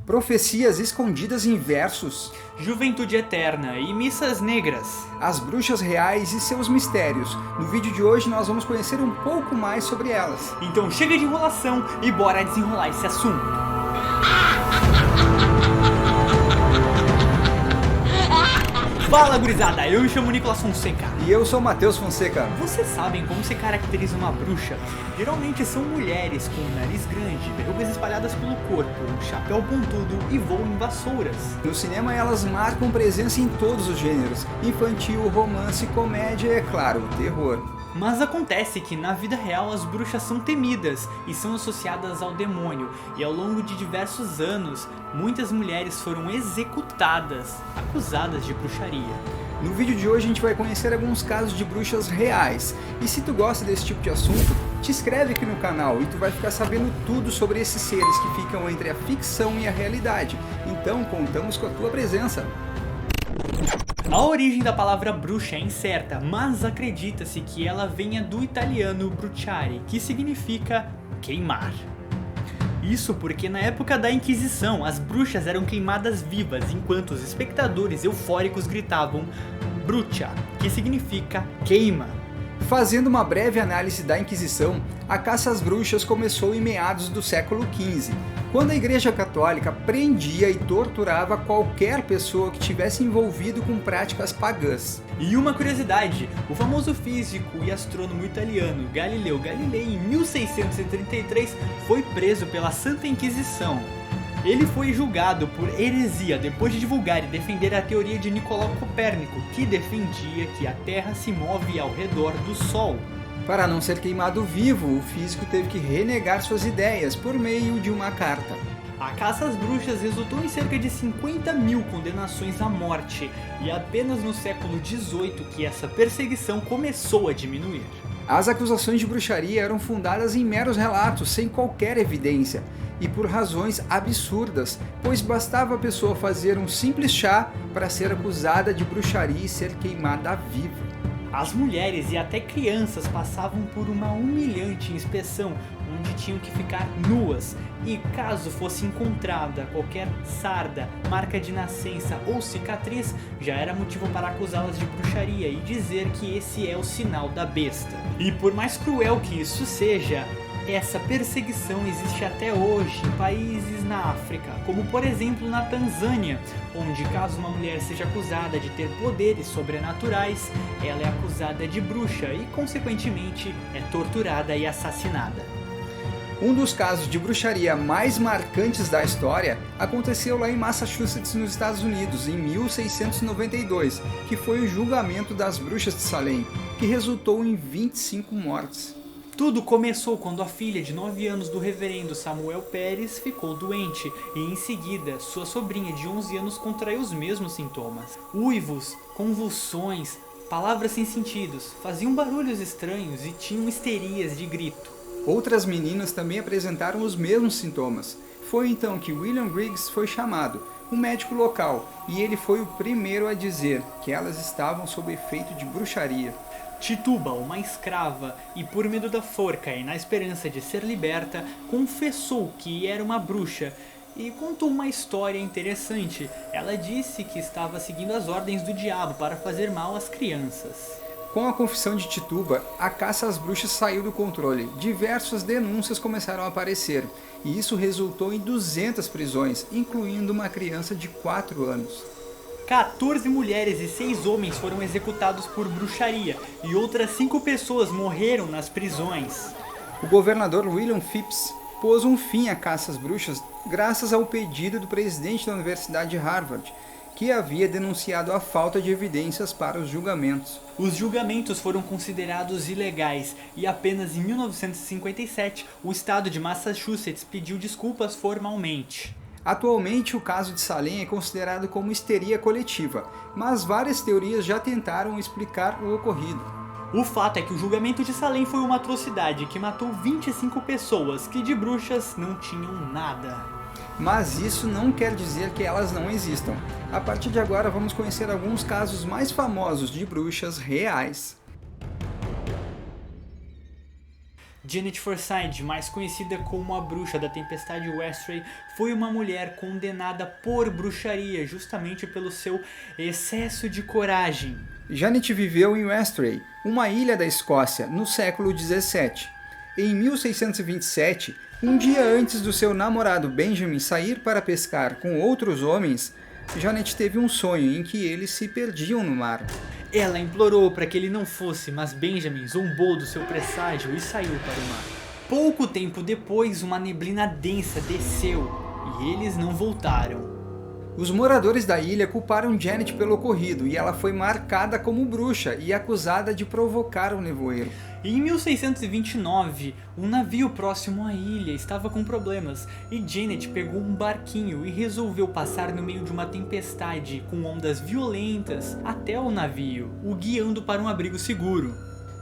profecias escondidas em versos, juventude eterna e missas negras, as bruxas reais e seus mistérios. No vídeo de hoje nós vamos conhecer um pouco mais sobre elas. Então chega de enrolação e bora desenrolar esse assunto. Fala gurizada, eu me chamo Nicolas Fonseca. E eu sou Matheus Fonseca. Vocês sabem como se caracteriza uma bruxa? Geralmente são mulheres com um nariz grande, verrugas espalhadas pelo corpo, um chapéu pontudo e voam em vassouras. No cinema elas marcam presença em todos os gêneros: infantil, romance, comédia e, é claro, terror. Mas acontece que na vida real as bruxas são temidas e são associadas ao demônio, e ao longo de diversos anos, muitas mulheres foram executadas, acusadas de bruxaria. No vídeo de hoje a gente vai conhecer alguns casos de bruxas reais. E se tu gosta desse tipo de assunto, te inscreve aqui no canal e tu vai ficar sabendo tudo sobre esses seres que ficam entre a ficção e a realidade. Então contamos com a tua presença. A origem da palavra bruxa é incerta, mas acredita-se que ela venha do italiano bruciare, que significa queimar. Isso porque na época da Inquisição, as bruxas eram queimadas vivas, enquanto os espectadores eufóricos gritavam brucia, que significa queima. Fazendo uma breve análise da Inquisição, a caça às bruxas começou em meados do século XV, quando a Igreja Católica prendia e torturava qualquer pessoa que tivesse envolvido com práticas pagãs. E uma curiosidade, o famoso físico e astrônomo italiano Galileu Galilei, em 1633, foi preso pela Santa Inquisição. Ele foi julgado por heresia depois de divulgar e defender a teoria de Nicolau Copérnico, que defendia que a Terra se move ao redor do Sol. Para não ser queimado vivo, o físico teve que renegar suas ideias por meio de uma carta. A caça às bruxas resultou em cerca de 50 mil condenações à morte, e apenas no século XVIII que essa perseguição começou a diminuir. As acusações de bruxaria eram fundadas em meros relatos, sem qualquer evidência, e por razões absurdas, pois bastava a pessoa fazer um simples chá para ser acusada de bruxaria e ser queimada viva. As mulheres e até crianças passavam por uma humilhante inspeção, onde tinham que ficar nuas, e caso fosse encontrada qualquer sarda, marca de nascença ou cicatriz, já era motivo para acusá-las de bruxaria e dizer que esse é o sinal da besta. E por mais cruel que isso seja, essa perseguição existe até hoje em países na África, como por exemplo na Tanzânia, onde caso uma mulher seja acusada de ter poderes sobrenaturais, ela é acusada de bruxa e consequentemente é torturada e assassinada. Um dos casos de bruxaria mais marcantes da história aconteceu lá em Massachusetts, nos Estados Unidos, em 1692, que foi o julgamento das bruxas de Salem, que resultou em 25 mortes. Tudo começou quando a filha de 9 anos do reverendo Samuel Pérez ficou doente e em seguida sua sobrinha de 11 anos contraiu os mesmos sintomas. Uivos, convulsões, palavras sem sentidos, faziam barulhos estranhos e tinham histerias de grito. Outras meninas também apresentaram os mesmos sintomas. Foi então que William Griggs foi chamado, um médico local, e ele foi o primeiro a dizer que elas estavam sob efeito de bruxaria. Tituba, uma escrava, e por medo da forca e na esperança de ser liberta, confessou que era uma bruxa e contou uma história interessante. Ela disse que estava seguindo as ordens do diabo para fazer mal às crianças. Com a confissão de Tituba, a caça às bruxas saiu do controle. Diversas denúncias começaram a aparecer, e isso resultou em 200 prisões, incluindo uma criança de 4 anos. 14 mulheres e 6 homens foram executados por bruxaria e outras 5 pessoas morreram nas prisões. O governador William Phips pôs um fim à caça às bruxas graças ao pedido do presidente da Universidade de Harvard, que havia denunciado a falta de evidências para os julgamentos. Os julgamentos foram considerados ilegais e apenas em 1957 o estado de Massachusetts pediu desculpas formalmente. Atualmente, o caso de Salem é considerado como histeria coletiva, mas várias teorias já tentaram explicar o ocorrido. O fato é que o julgamento de Salem foi uma atrocidade que matou 25 pessoas que de bruxas não tinham nada. Mas isso não quer dizer que elas não existam. A partir de agora vamos conhecer alguns casos mais famosos de bruxas reais. Janet Forsythe, mais conhecida como a bruxa da Tempestade Westray, foi uma mulher condenada por bruxaria, justamente pelo seu excesso de coragem. Janet viveu em Westray, uma ilha da Escócia, no século 17. Em 1627, um dia antes do seu namorado Benjamin sair para pescar com outros homens, Janet teve um sonho em que eles se perdiam no mar. Ela implorou para que ele não fosse, mas Benjamin zombou do seu presságio e saiu para o mar. Pouco tempo depois, uma neblina densa desceu e eles não voltaram. Os moradores da ilha culparam Janet pelo ocorrido e ela foi marcada como bruxa e acusada de provocar o nevoeiro. Em 1629, um navio próximo à ilha estava com problemas e Janet pegou um barquinho e resolveu passar no meio de uma tempestade com ondas violentas até o navio, o guiando para um abrigo seguro.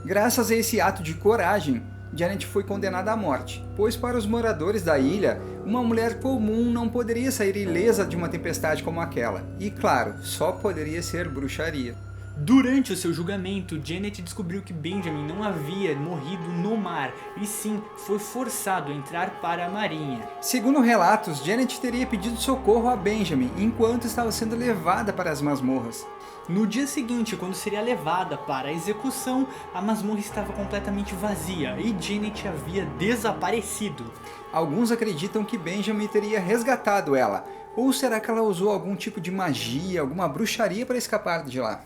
Graças a esse ato de coragem, Janet foi condenada à morte, pois para os moradores da ilha, uma mulher comum não poderia sair ilesa de uma tempestade como aquela, e claro, só poderia ser bruxaria. Durante o seu julgamento, Janet descobriu que Benjamin não havia morrido no mar, e sim foi forçado a entrar para a marinha. Segundo relatos, Janet teria pedido socorro a Benjamin enquanto estava sendo levada para as masmorras. No dia seguinte, quando seria levada para a execução, a masmorra estava completamente vazia e Janet havia desaparecido. Alguns acreditam que Benjamin teria resgatado ela, ou será que ela usou algum tipo de magia, alguma bruxaria para escapar de lá?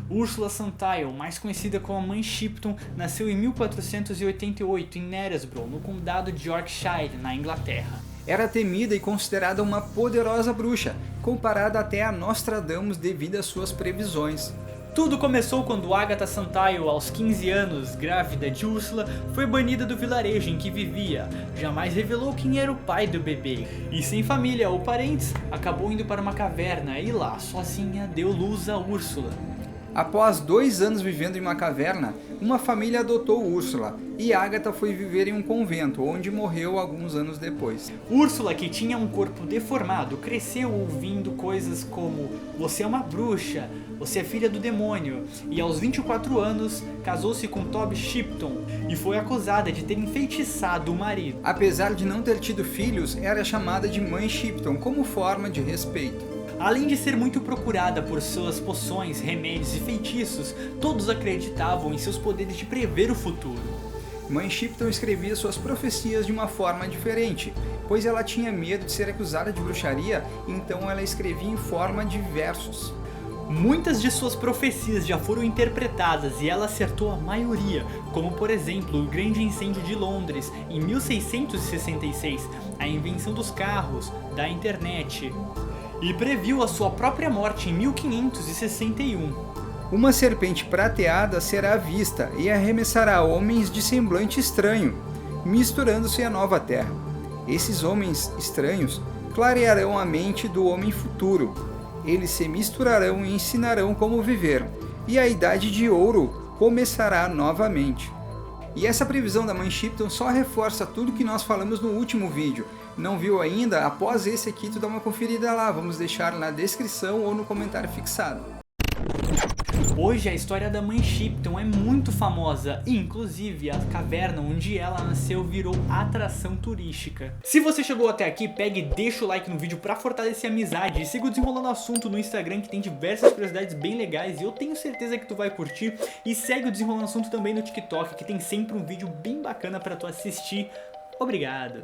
Ursula Santayo, mais conhecida como a Mãe Shipton, nasceu em 1488 em Knaresborough, no condado de Yorkshire, na Inglaterra. Era temida e considerada uma poderosa bruxa, comparada até a Nostradamus devido às suas previsões. Tudo começou quando Agatha Santayo, aos 15 anos, grávida de Ursula, foi banida do vilarejo em que vivia. Jamais revelou quem era o pai do bebê. E sem família ou parentes, acabou indo para uma caverna e lá, sozinha, deu luz a Úrsula. Após 2 anos vivendo em uma caverna, uma família adotou Úrsula, e Agatha foi viver em um convento, onde morreu alguns anos depois. Úrsula, que tinha um corpo deformado, cresceu ouvindo coisas como "você é uma bruxa", "você é filha do demônio", e aos 24 anos casou-se com Toby Shipton e foi acusada de ter enfeitiçado o marido. Apesar de não ter tido filhos, era chamada de Mãe Shipton como forma de respeito. Além de ser muito procurada por suas poções, remédios e feitiços, todos acreditavam em seus poderes de prever o futuro. Mãe Shipton escrevia suas profecias de uma forma diferente, pois ela tinha medo de ser acusada de bruxaria, então ela escrevia em forma de versos. Muitas de suas profecias já foram interpretadas e ela acertou a maioria, como por exemplo o Grande Incêndio de Londres em 1666, a invenção dos carros, da internet, e previu a sua própria morte em 1561. Uma serpente prateada será vista e arremessará homens de semblante estranho, misturando-se à nova terra. Esses homens estranhos clarearão a mente do homem futuro. Eles se misturarão e ensinarão como viver, e a Idade de Ouro começará novamente. E essa previsão da Mãe Shipton só reforça tudo que nós falamos no último vídeo. Não viu ainda? Após esse aqui tu dá uma conferida lá, vamos deixar na descrição ou no comentário fixado. Hoje a história da Mãe Shipton é muito famosa, e inclusive a caverna onde ela nasceu virou atração turística. Se você chegou até aqui, pegue e deixa o like no vídeo pra fortalecer a amizade, e siga o Desenrolando Assunto no Instagram, que tem diversas curiosidades bem legais e eu tenho certeza que tu vai curtir, e segue o Desenrolando Assunto também no TikTok, que tem sempre um vídeo bem bacana pra tu assistir. Obrigado!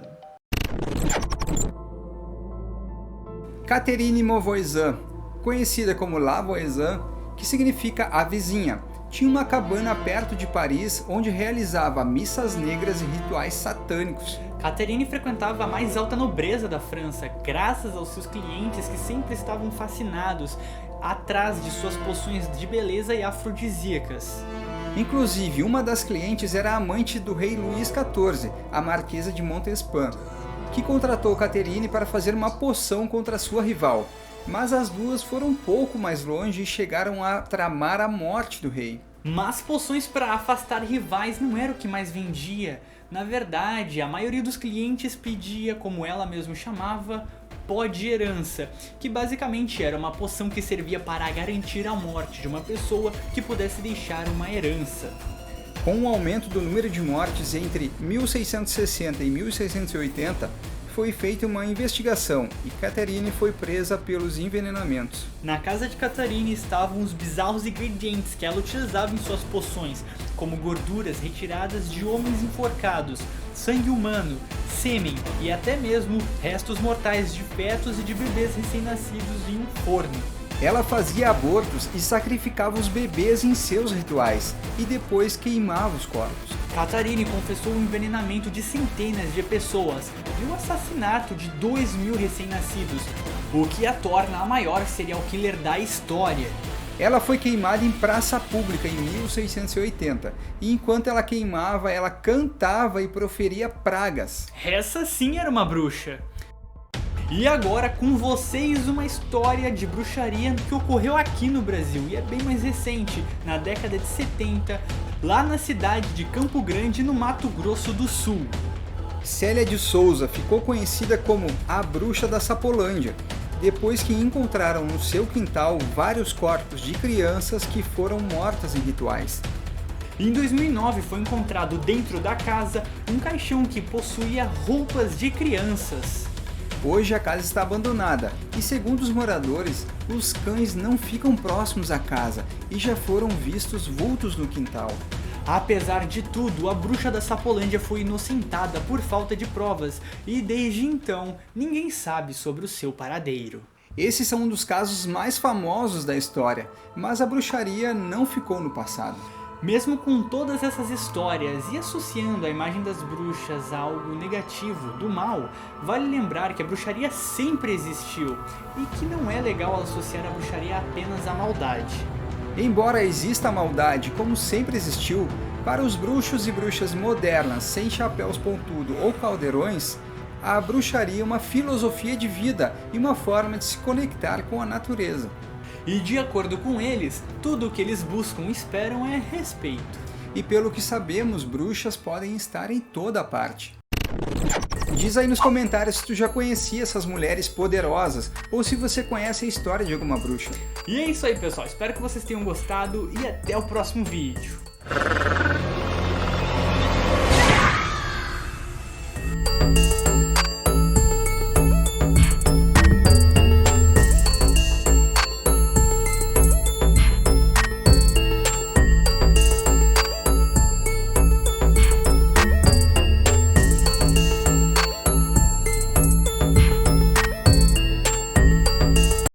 Catherine Mauvoisin, conhecida como La Voisin, que significa a vizinha, tinha uma cabana perto de Paris onde realizava missas negras e rituais satânicos. Catherine frequentava a mais alta nobreza da França, graças aos seus clientes que sempre estavam fascinados atrás de suas poções de beleza e afrodisíacas. Inclusive, uma das clientes era a amante do rei Luís XIV, a Marquesa de Montespan, que contratou Catherine para fazer uma poção contra sua rival. Mas as duas foram um pouco mais longe e chegaram a tramar a morte do rei. Mas poções para afastar rivais não era o que mais vendia. Na verdade, a maioria dos clientes pedia, como ela mesma chamava, pó de herança, que basicamente era uma poção que servia para garantir a morte de uma pessoa que pudesse deixar uma herança. Com o aumento do número de mortes entre 1660 e 1680, foi feita uma investigação e Catherine foi presa pelos envenenamentos. Na casa de Catherine estavam os bizarros ingredientes que ela utilizava em suas poções, como gorduras retiradas de homens enforcados, sangue humano, sêmen e até mesmo restos mortais de fetos e de bebês recém-nascidos em um forno. Ela fazia abortos e sacrificava os bebês em seus rituais, e depois queimava os corpos. Catherine confessou o envenenamento de centenas de pessoas e o assassinato de 2.000 recém-nascidos, o que a torna a maior serial killer da história. Ela foi queimada em praça pública em 1680, e enquanto ela queimava, ela cantava e proferia pragas. Essa sim era uma bruxa! E agora com vocês uma história de bruxaria que ocorreu aqui no Brasil e é bem mais recente, na década de 70, lá na cidade de Campo Grande, no Mato Grosso do Sul. Célia de Souza ficou conhecida como a Bruxa da Sapolândia, depois que encontraram no seu quintal vários corpos de crianças que foram mortas em rituais. Em 2009 foi encontrado dentro da casa um caixão que possuía roupas de crianças. Hoje a casa está abandonada e, segundo os moradores, os cães não ficam próximos à casa e já foram vistos vultos no quintal. Apesar de tudo, a bruxa da Sapolândia foi inocentada por falta de provas e desde então ninguém sabe sobre o seu paradeiro. Esses são um dos casos mais famosos da história, mas a bruxaria não ficou no passado. Mesmo com todas essas histórias e associando a imagem das bruxas a algo negativo, do mal, vale lembrar que a bruxaria sempre existiu e que não é legal associar a bruxaria apenas à maldade. Embora exista a maldade como sempre existiu, para os bruxos e bruxas modernas sem chapéus pontudo ou caldeirões, a bruxaria é uma filosofia de vida e uma forma de se conectar com a natureza. E de acordo com eles, tudo o que eles buscam e esperam é respeito. E pelo que sabemos, bruxas podem estar em toda parte. Diz aí nos comentários se tu já conhecia essas mulheres poderosas ou se você conhece a história de alguma bruxa. E é isso aí, pessoal. Espero que vocês tenham gostado e até o próximo vídeo.